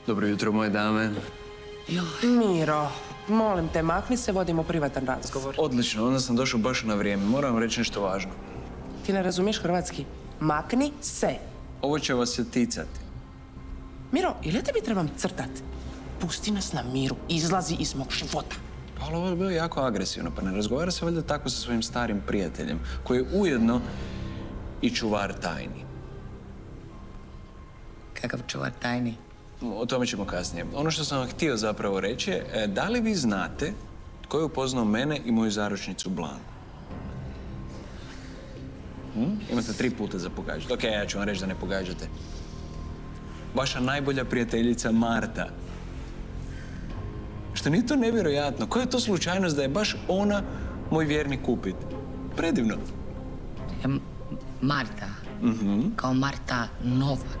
Dobro jutro, moje dame. Miro, molim te, makni se, vodimo privatan razgovor. Odlično, onda sam došao baš na vrijeme. Moram vam reći nešto važno. Ti ne razumiješ hrvatski? Makni se. Ovo će vas se ticati. Miro, ili ja tebi trebam crtat? Pusti nas na miru, izlazi iz mog života. Pa ali ovo je bilo jako agresivno, pa ne razgovara se valjda tako sa svojim starim prijateljem, koji je ujedno i čuvar tajni. Kakav čuvar tajni? O tome ćemo kasnije. Ono što sam vam htio zapravo reći je, da li vi znate tko je upoznao mene i moju zaručnicu Blanku? Imate 3 puta za pogađati. Ok, ja ću vam reći da ne pogađate. Vaša najbolja prijateljica Marta. Što nije to nevjerojatno? Koja je to slučajnost da je baš ona moj vjerni kupit? Predivno. Marta. Kao Marta Novak.